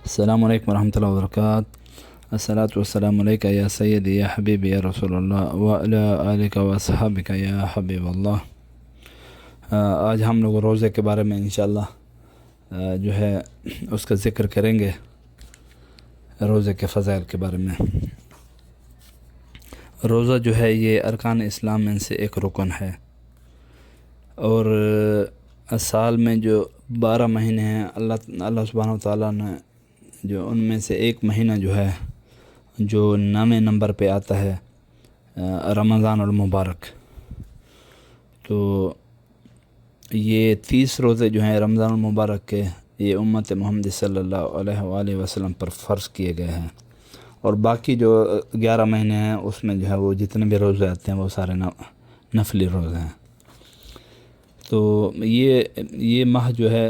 السلام علیکم ورحمۃ اللہ وبرکاتہ۔ الصلاۃ والسلام علیکہ یا سیدی یا حبیبی یا رسول اللہ وعلی آلک و صحابک یا حبیب اللہ۔ آج ہم لوگ روزے کے بارے میں انشاءاللہ جو ہے اس کا ذکر کریں گے، روزے کے فضائل کے بارے میں۔ روزہ جو ہے یہ ارکان اسلام میں سے ایک رکن ہے، اور سال میں جو 12 مہینے ہیں اللہ سبحانہ و تعالیٰ نے جو ان میں سے ایک مہینہ جو ہے جو 9ویں نمبر پہ آتا ہے، رمضان المبارک، تو یہ 30 روزے جو ہیں رمضان المبارک کے، یہ امت محمد صلی اللہ علیہ وآلہ وسلم پر فرض کیے گئے ہیں، اور باقی جو 11 مہینے ہیں اس میں جو ہے وہ جتنے بھی روزے آتے ہیں وہ سارے نفلی روزے ہیں۔ تو یہ ماہ جو ہے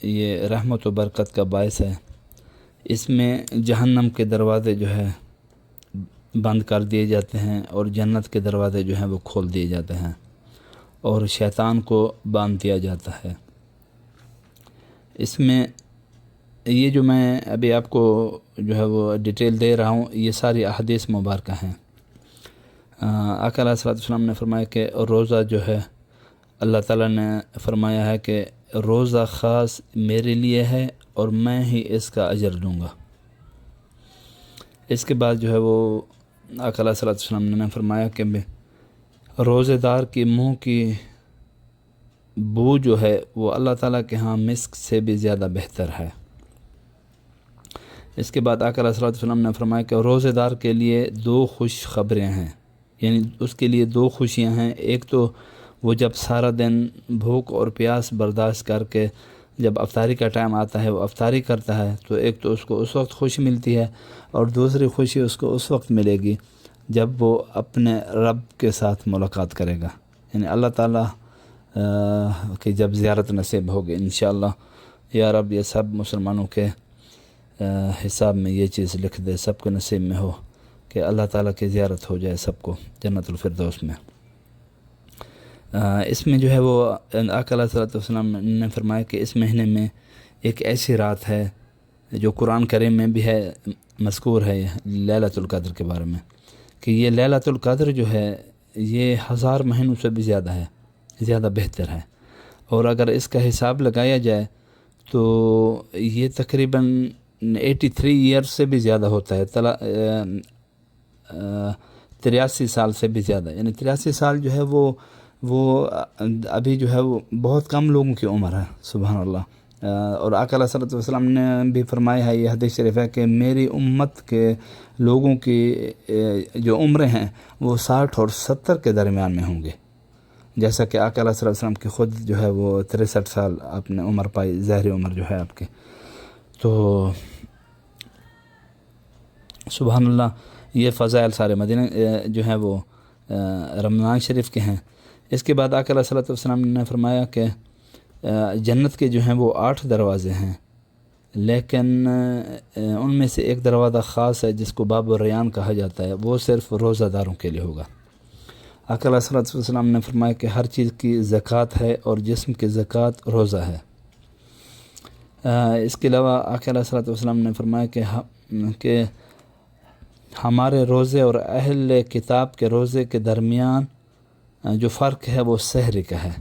یہ رحمت و برکت کا باعث ہے۔ اس میں جہنم کے دروازے جو ہے بند کر دیے جاتے ہیں، اور جنت کے دروازے جو ہیں وہ کھول دیے جاتے ہیں، اور شیطان کو باندھ دیا جاتا ہے۔ اس میں یہ جو میں ابھی آپ کو جو ہے وہ ڈیٹیل دے رہا ہوں، یہ ساری احادیث مبارکہ ہیں۔ آقا علیہ الصلوۃ والسلام نے فرمایا کہ روزہ جو ہے، اللہ تعالیٰ نے فرمایا ہے کہ روزہ خاص میرے لیے ہے اور میں ہی اس کا اجر دوں گا۔ اس کے بعد جو ہے وہ آقا علیہ الصلوۃ والسلام نے فرمایا کہ روزے دار کی منہ کی بو جو ہے وہ اللہ تعالیٰ کے ہاں مسک سے بھی زیادہ بہتر ہے۔ اس کے بعد آقا علیہ الصلوۃ والسلام نے فرمایا کہ روزے دار کے لیے 2 خوش خبریں ہیں، یعنی اس کے لیے 2 خوشیاں ہیں۔ ایک تو وہ جب سارا دن بھوک اور پیاس برداشت کر کے جب افطاری کا ٹائم آتا ہے وہ افطاری کرتا ہے، تو ایک تو اس کو اس وقت خوشی ملتی ہے، اور دوسری خوشی اس کو اس وقت ملے گی جب وہ اپنے رب کے ساتھ ملاقات کرے گا، یعنی اللہ تعالیٰ کی جب زیارت نصیب ہوگی انشاءاللہ۔ یا رب یہ سب مسلمانوں کے حساب میں یہ چیز لکھ دے، سب کو نصیب میں ہو کہ اللہ تعالیٰ کی زیارت ہو جائے سب کو جنت الفردوس میں۔ اس میں جو ہے وہ آقا علیہ الصلوۃ والسلام نے فرمایا کہ اس مہینے میں ایک ایسی رات ہے جو قرآن کریم میں بھی ہے، مذکور ہے لیلۃ القدر کے بارے میں، کہ یہ لیلۃ القدر جو ہے یہ 1000 مہینوں سے بھی زیادہ ہے، زیادہ بہتر ہے، اور اگر اس کا حساب لگایا جائے تو یہ تقریباً 83 ایئرس سے بھی زیادہ ہوتا ہے، 83 سال سے بھی زیادہ، یعنی 83 سال جو ہے وہ ابھی جو ہے وہ بہت کم لوگوں کی عمر ہے، سبحان اللہ۔ اور آقا علیہ الصلوۃ والسلام نے بھی فرمایا ہے، یہ حدیث شریف ہے کہ میری امت کے لوگوں کی جو عمریں ہیں وہ 60 اور 70 کے درمیان میں ہوں گے، جیسا کہ آقا علیہ الصلوۃ والسلام کی خود جو ہے وہ 63 سال آپ نے عمر پائی، ظاہری عمر جو ہے آپ کے۔ تو سبحان اللہ، یہ فضائل سارے مدینہ جو ہیں وہ رمضان شریف کے ہیں۔ اس کے بعد آقا علیہ الصلوۃ والسلام نے فرمایا کہ جنت کے جو ہیں وہ 8 دروازے ہیں، لیکن ان میں سے ایک دروازہ خاص ہے جس کو باب الریان کہا جاتا ہے، وہ صرف روزہ داروں کے لیے ہوگا۔ آقا علیہ الصلوۃ والسلام نے فرمایا کہ ہر چیز کی زکوٰۃ ہے اور جسم کی زکوٰۃ روزہ ہے۔ اس کے علاوہ آقا علیہ الصلوۃ والسلام نے فرمایا کہ ہمارے روزے اور اہل کتاب کے روزے کے درمیان جو فرق ہے وہ سحری کا ہے۔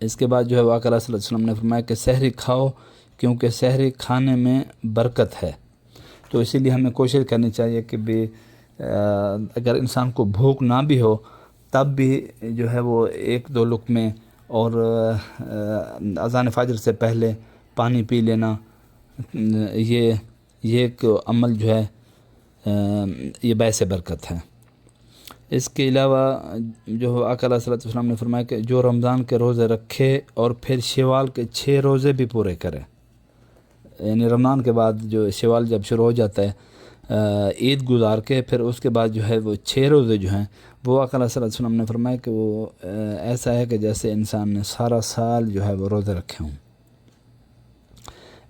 اس کے بعد جو ہے آقا علیہ الصلوۃ والسلام نے فرمایا کہ سحری کھاؤ کیونکہ سحری کھانے میں برکت ہے۔ تو اسی لیے ہمیں کوشش کرنی چاہیے کہ اگر انسان کو بھوک نہ بھی ہو تب بھی جو ہے وہ 1-2 لقمے اور اذان فجر سے پہلے پانی پی لینا، یہ ایک عمل جو ہے یہ باعث برکت ہے۔ اس کے علاوہ جو آقا علیہ الصلوۃ والسلام نے فرمایا کہ جو رمضان کے روزے رکھے اور پھر شوال کے 6 روزے بھی پورے کرے، یعنی رمضان کے بعد جو شوال جب شروع ہو جاتا ہے عید گزار کے، پھر اس کے بعد جو ہے وہ 6 روزے جو ہیں وہ آقا علیہ الصلوۃ والسلام نے فرمایا کہ وہ ایسا ہے کہ جیسے انسان نے سارا سال جو ہے وہ روزے رکھے ہوں۔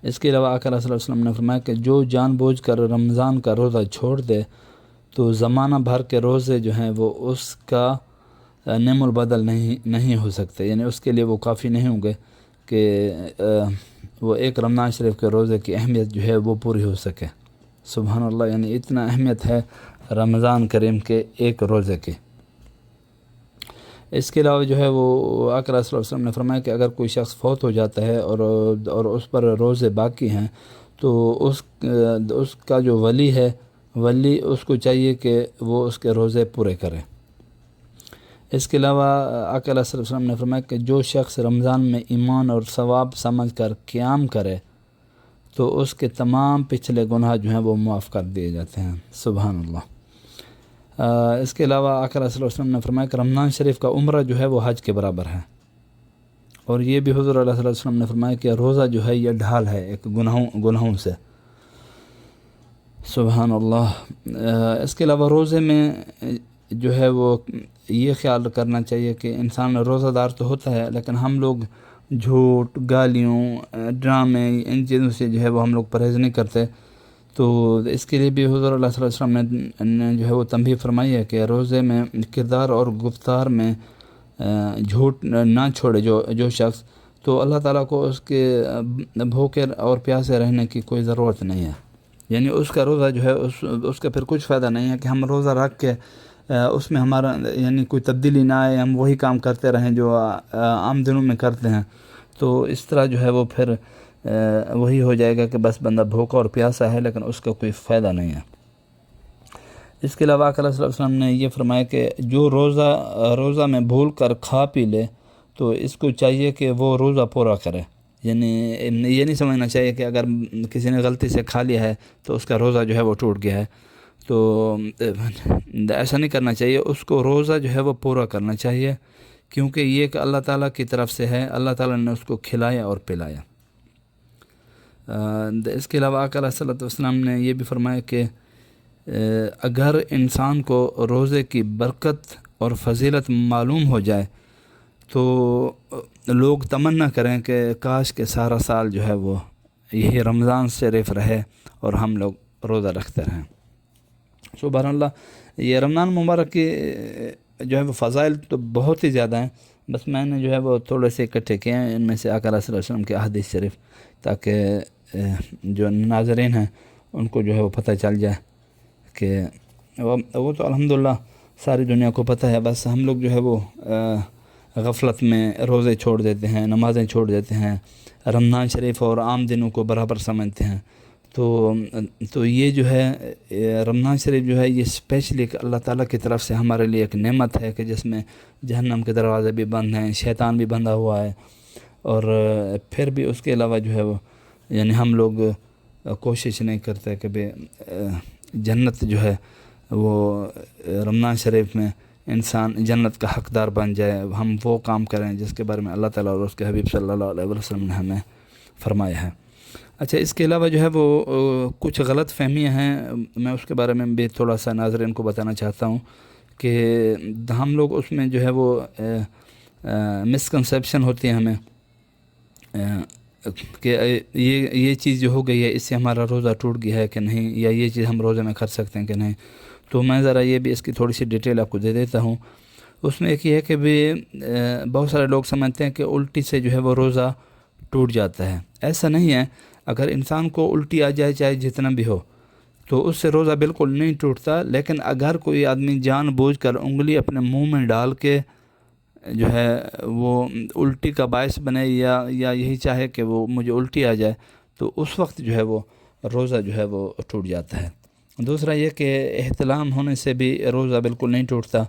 اس کے علاوہ آقا علیہ الصلوۃ والسلام نے فرمایا کہ جو جان بوجھ کر رمضان کا روزہ چھوڑ دے تو زمانہ بھر کے روزے جو ہیں وہ اس کا نعم البدل نہیں ہو سکتے، یعنی اس کے لیے وہ کافی نہیں ہوں گے کہ وہ ایک رمضان شریف کے روزے کی اہمیت جو ہے وہ پوری ہو سکے۔ سبحان اللہ، یعنی اتنا اہمیت ہے رمضان کریم کے ایک روزے کی۔ اس کے علاوہ جو ہے وہ آقا صلی اللہ علیہ وسلم نے فرمایا کہ اگر کوئی شخص فوت ہو جاتا ہے اور اس پر روزے باقی ہیں تو اس کا جو ولی ہے، ولی اس کو چاہیے کہ وہ اس کے روزے پورے کرے۔ اس کے علاوہ آقا علیہ وسلم نے فرمایا کہ جو شخص رمضان میں ایمان اور ثواب سمجھ کر قیام کرے تو اس کے تمام پچھلے گناہ جو ہیں وہ معاف کر دیے جاتے ہیں۔ سبحان اللہ۔ اس کے علاوہ آقا علیہ وسلم نے فرمایا کہ رمضان شریف کا عمرہ جو ہے وہ حج کے برابر ہے، اور یہ بھی حضور علیہ وسلم نے فرمایا کہ روزہ جو ہے یہ ڈھال ہے ایک گناہوں سے۔ سبحان اللہ۔ اس کے علاوہ روزے میں جو ہے وہ یہ خیال کرنا چاہیے کہ انسان روزہ دار تو ہوتا ہے، لیکن ہم لوگ جھوٹ، گالیوں، ڈرامے، ان چیزوں سے جو ہے وہ ہم لوگ پرہیز نہیں کرتے۔ تو اس کے لیے بھی حضور اللہ صلی اللہ علیہ وسلم نے جو ہے وہ تنبیہ فرمائی ہے کہ روزے میں کردار اور گفتار میں جھوٹ نہ چھوڑے جو شخص، تو اللہ تعالیٰ کو اس کے بھوکے اور پیاسے رہنے کی کوئی ضرورت نہیں ہے۔ یعنی اس کا روزہ جو ہے اس کا پھر کچھ فائدہ نہیں ہے کہ ہم روزہ رکھ کے اس میں ہمارا یعنی کوئی تبدیلی نہ آئے، ہم وہی کام کرتے رہیں جو عام دنوں میں کرتے ہیں، تو اس طرح جو ہے وہ پھر وہی ہو جائے گا کہ بس بندہ بھوکا اور پیاسا ہے لیکن اس کا کوئی فائدہ نہیں ہے۔ اس کے علاوہ صلی اللہ علیہ وسلم نے یہ فرمایا کہ جو روزہ میں بھول کر کھا پی لے تو اس کو چاہیے کہ وہ روزہ پورا کرے۔ یعنی یہ نہیں سمجھنا چاہیے کہ اگر کسی نے غلطی سے کھا لیا ہے تو اس کا روزہ جو ہے وہ ٹوٹ گیا ہے، تو ایسا نہیں کرنا چاہیے، اس کو روزہ جو ہے وہ پورا کرنا چاہیے، کیونکہ یہ کہ اللہ تعالیٰ کی طرف سے ہے، اللہ تعالیٰ نے اس کو کھلایا اور پلایا۔ اس کے علاوہ آقا علیہ السلام نے یہ بھی فرمایا کہ اگر انسان کو روزے کی برکت اور فضیلت معلوم ہو جائے تو لوگ تمنا کریں کہ کاش کہ سارا سال جو ہے وہ یہی رمضان شریف رہے اور ہم لوگ روزہ رکھتے رہیں۔ سبحان اللہ۔ یہ رمضان مبارک کی جو ہے وہ فضائل تو بہت ہی زیادہ ہیں، بس میں نے جو ہے وہ تھوڑے سے اکٹھے کیے ہیں ان میں سے آقا صلی اللہ علیہ وسلم کے احادیث شریف، تاکہ جو ناظرین ہیں ان کو جو ہے وہ پتہ چل جائے کہ وہ تو الحمدللہ ساری دنیا کو پتہ ہے، بس ہم لوگ جو ہے وہ غفلت میں روزے چھوڑ دیتے ہیں، نمازیں چھوڑ دیتے ہیں، رمضان شریف اور عام دنوں کو برابر سمجھتے ہیں۔ تو یہ جو ہے رمضان شریف جو ہے یہ اسپیشلی اللہ تعالیٰ کی طرف سے ہمارے لیے ایک نعمت ہے کہ جس میں جہنم کے دروازے بھی بند ہیں، شیطان بھی بندھا ہوا ہے، اور پھر بھی اس کے علاوہ جو ہے وہ یعنی ہم لوگ کوشش نہیں کرتے کہ جنت جو ہے وہ رمضان شریف میں انسان جنت کا حقدار بن جائے، ہم وہ کام کریں جس کے بارے میں اللہ تعالیٰ اور اس کے حبیب صلی اللہ علیہ وسلم نے ہمیں فرمایا ہے۔ اچھا، اس کے علاوہ جو ہے وہ کچھ غلط فہمیاں ہیں، میں اس کے بارے میں بھی تھوڑا سا ناظرین کو بتانا چاہتا ہوں کہ ہم لوگ اس میں جو ہے وہ مسکنسیپشن ہوتی ہے ہمیں کہ یہ چیز جو ہو گئی ہے اس سے ہمارا روزہ ٹوٹ گیا ہے کہ نہیں، یا یہ چیز ہم روزے میں کر سکتے ہیں کہ نہیں۔ تو میں ذرا یہ بھی اس کی تھوڑی سی ڈیٹیل آپ کو دے دیتا ہوں۔ اس میں ایک یہ ہے کہ بہت سارے لوگ سمجھتے ہیں کہ الٹی سے جو ہے وہ روزہ ٹوٹ جاتا ہے۔ ایسا نہیں ہے، اگر انسان کو الٹی آ جائے چاہے جتنا بھی ہو تو اس سے روزہ بالکل نہیں ٹوٹتا، لیکن اگر کوئی آدمی جان بوجھ کر انگلی اپنے منہ میں ڈال کے جو ہے وہ الٹی کا باعث بنے یا یہی چاہے کہ وہ مجھے الٹی آ جائے، تو اس وقت جو ہے وہ روزہ جو ہے وہ ٹوٹ جاتا ہے۔ دوسرا یہ کہ احتلام ہونے سے بھی روزہ بالکل نہیں ٹوٹتا،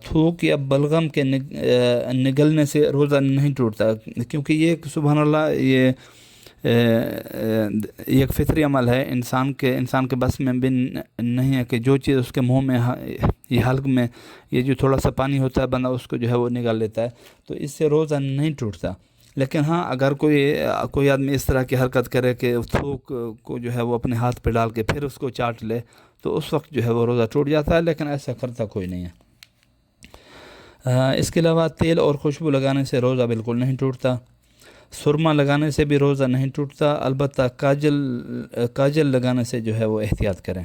تھوک یا بلغم کے نگلنے سے روزہ نہیں ٹوٹتا، کیونکہ یہ سبحان اللہ یہ ایک فطری عمل ہے، انسان کے بس میں بھی نہیں ہے کہ جو چیز اس کے منہ میں یہ حلق میں یہ جو تھوڑا سا پانی ہوتا ہے بندہ اس کو جو ہے وہ نگال لیتا ہے، تو اس سے روزہ نہیں ٹوٹتا۔ لیکن ہاں، اگر کوئی آدمی اس طرح کی حرکت کرے کہ تھوک کو جو ہے وہ اپنے ہاتھ پہ ڈال کے پھر اس کو چاٹ لے تو اس وقت جو ہے وہ روزہ ٹوٹ جاتا ہے، لیکن ایسا کرتا کوئی نہیں ہے۔ اس کے علاوہ تیل اور خوشبو لگانے سے روزہ بالکل نہیں ٹوٹتا، سرما لگانے سے بھی روزہ نہیں ٹوٹتا، البتہ کاجل لگانے سے جو ہے وہ احتیاط کریں۔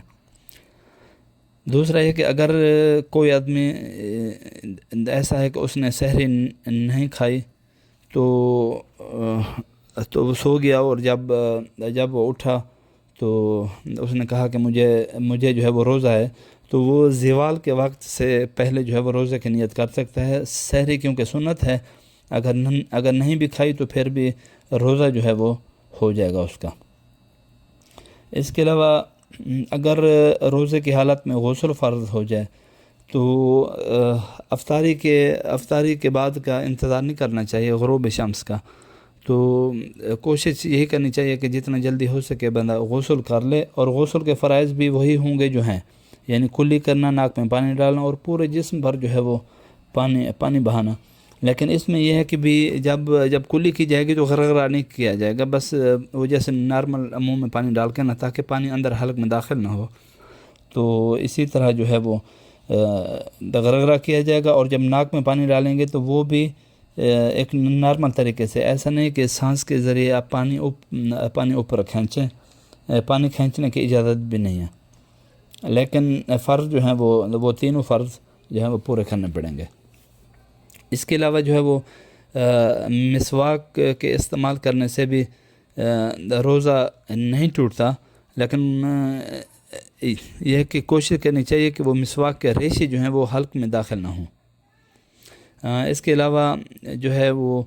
دوسرا یہ کہ اگر کوئی آدمی ایسا ہے کہ اس نے سحری نہیں کھائی تو تو وہ سو گیا، اور جب وہ اٹھا تو اس نے کہا کہ مجھے جو ہے وہ روزہ ہے، تو وہ زوال کے وقت سے پہلے جو ہے وہ روزے کی نیت کر سکتا ہے۔ سحری کیونکہ سنت ہے، اگر نہیں بھی کھائی تو پھر بھی روزہ جو ہے وہ ہو جائے گا اس کا۔ اس کے علاوہ اگر روزے کی حالت میں غسل فرض ہو جائے تو افطاری کے بعد کا انتظار نہیں کرنا چاہیے غروب شمس کا، تو کوشش یہی کرنی چاہیے کہ جتنا جلدی ہو سکے بندہ غسل کر لے، اور غسل کے فرائض بھی وہی ہوں گے جو ہیں، یعنی کلی کرنا، ناک میں پانی ڈالنا، اور پورے جسم پر جو ہے وہ پانی بہانا۔ لیکن اس میں یہ ہے کہ بھی جب کلی کی جائے گی تو غرغرہ نہیں کیا جائے گا، بس وہ جیسے نارمل منہ میں پانی ڈال کے نا، تاکہ پانی اندر حلق میں داخل نہ ہو، تو اسی طرح جو ہے وہ غرغرہ کیا جائے گا۔ اور جب ناک میں پانی ڈالیں گے تو وہ بھی ایک نارمل طریقے سے، ایسا نہیں کہ سانس کے ذریعے آپ پانی اوپر کھینچیں، پانی کھینچنے کی اجازت بھی نہیں ہے، لیکن فرض جو ہیں وہ تینوں فرض جو ہیں وہ پورے کرنے پڑیں گے۔ اس کے علاوہ جو ہے وہ مسواک کے استعمال کرنے سے بھی روزہ نہیں ٹوٹتا، لیکن یہ ہے کہ کوشش کرنی چاہیے کہ وہ مسواک کے ریشے جو ہیں وہ حلق میں داخل نہ ہوں۔ اس کے علاوہ جو ہے وہ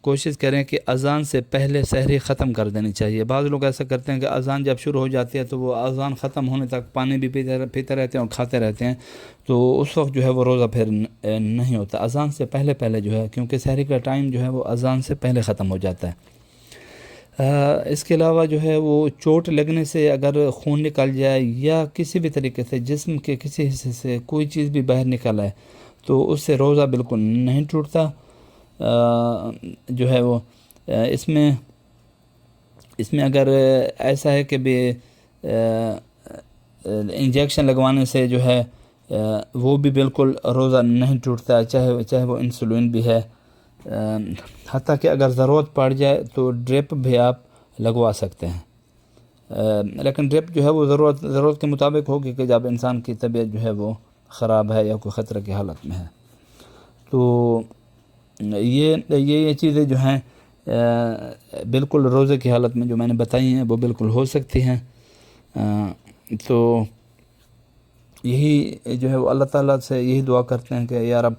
کوشش کریں کہ اذان سے پہلے سحری ختم کر دینی چاہیے۔ بعض لوگ ایسا کرتے ہیں کہ اذان جب شروع ہو جاتی ہے تو وہ اذان ختم ہونے تک پانی بھی پیتے رہتے ہیں اور کھاتے رہتے ہیں، تو اس وقت جو ہے وہ روزہ پھر نہیں ہوتا۔ اذان سے پہلے جو ہے، کیونکہ سحری کا ٹائم جو ہے وہ اذان سے پہلے ختم ہو جاتا ہے۔ اس کے علاوہ جو ہے وہ چوٹ لگنے سے اگر خون نکل جائے یا کسی بھی طریقے سے جسم کے کسی حصے سے کوئی چیز بھی باہر نکل آئے تو اس سے روزہ بالکل نہیں ٹوٹتا۔ جو ہے وہ اس میں اگر ایسا ہے کہ بھی انجیکشن لگوانے سے جو ہے وہ بھی بالکل روزہ نہیں ٹوٹتا، چاہے وہ انسولین بھی ہے، حتیٰ کہ اگر ضرورت پڑ جائے تو ڈرپ بھی آپ لگوا سکتے ہیں، لیکن ڈرپ جو ہے وہ ضرورت کے مطابق ہوگی کہ جب انسان کی طبیعت جو ہے وہ خراب ہے یا کوئی خطرہ کی حالت میں ہے۔ تو یہ چیزیں جو ہیں بالکل روزے کی حالت میں جو میں نے بتائی ہیں وہ بالکل ہو سکتی ہیں۔ تو یہی جو ہے وہ اللہ تعالیٰ سے یہی دعا کرتے ہیں کہ یا رب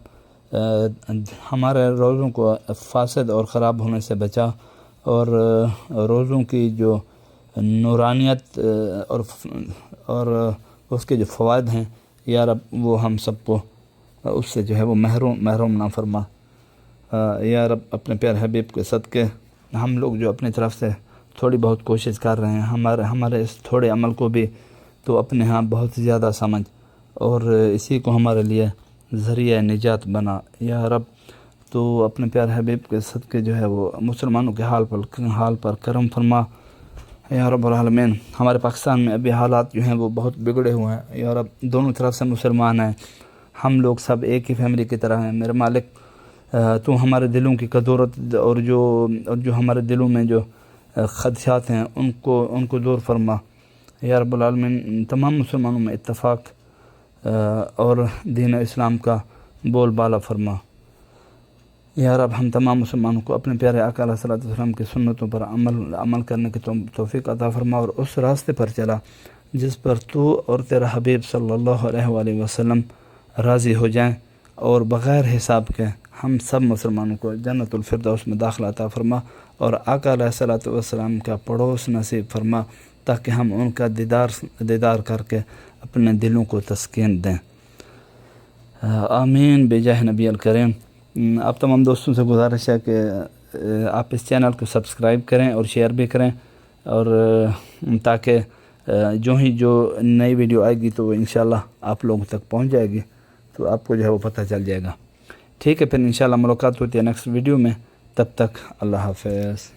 ہمارے روزوں کو فاسد اور خراب ہونے سے بچا، اور روزوں کی جو نورانیت اور اس کے جو فوائد ہیں یا رب وہ ہم سب کو اس سے جو ہے وہ محروم نہ فرما۔ یا رب اپنے پیارے حبیب کے صدقے ہم لوگ جو اپنی طرف سے تھوڑی بہت کوشش کر رہے ہیں، ہمارے اس تھوڑے عمل کو بھی تو اپنے ہاں بہت زیادہ سمجھ، اور اسی کو ہمارے لیے ذریعہ نجات بنا یا رب۔ تو اپنے پیارے حبیب کے صدقے جو ہے وہ مسلمانوں کے حال پر کرم فرما یا رب العالمین۔ ہمارے پاکستان میں ابھی حالات جو ہیں وہ بہت بگڑے ہوئے ہیں یا رب، دونوں طرف سے مسلمان ہیں، ہم لوگ سب ایک ہی فیملی کی طرح ہیں۔ میرے مالک تو ہمارے دلوں کی کدورت اور جو ہمارے دلوں میں جو خدشات ہیں ان کو دور فرما یا رب العالمین۔ تمام مسلمانوں میں اتفاق اور دین اسلام کا بول بالا فرما یا رب۔ ہم تمام مسلمانوں کو اپنے پیارے آقا علیہ الصلوۃ والسلام کی سنتوں پر عمل کرنے کی توفیق عطا فرما، اور اس راستے پر چلا جس پر تو اور تیرا حبیب صلی اللہ علیہ وآلہ وسلم راضی ہو جائیں، اور بغیر حساب کے ہم سب مسلمانوں کو جنت الفردوس میں داخلہ عطا فرما، اور آقا علیہ الصلوۃ والسلام کا پڑوس نصیب فرما، تاکہ ہم ان کا دیدار کر کے اپنے دلوں کو تسکین دیں۔ آمین بجاہ نبی الکریم۔ آپ تمام دوستوں سے گزارش ہے کہ آپ اس چینل کو سبسکرائب کریں اور شیئر بھی کریں، اور تاکہ جو نئی ویڈیو آئے گی تو وہ انشاءاللہ آپ لوگوں تک پہنچ جائے گی، تو آپ کو جو ہے وہ پتہ چل جائے گا۔ ٹھیک ہے، پھر انشاءاللہ ملاقات ہوتی ہے نیکسٹ ویڈیو میں، تب تک اللہ حافظ۔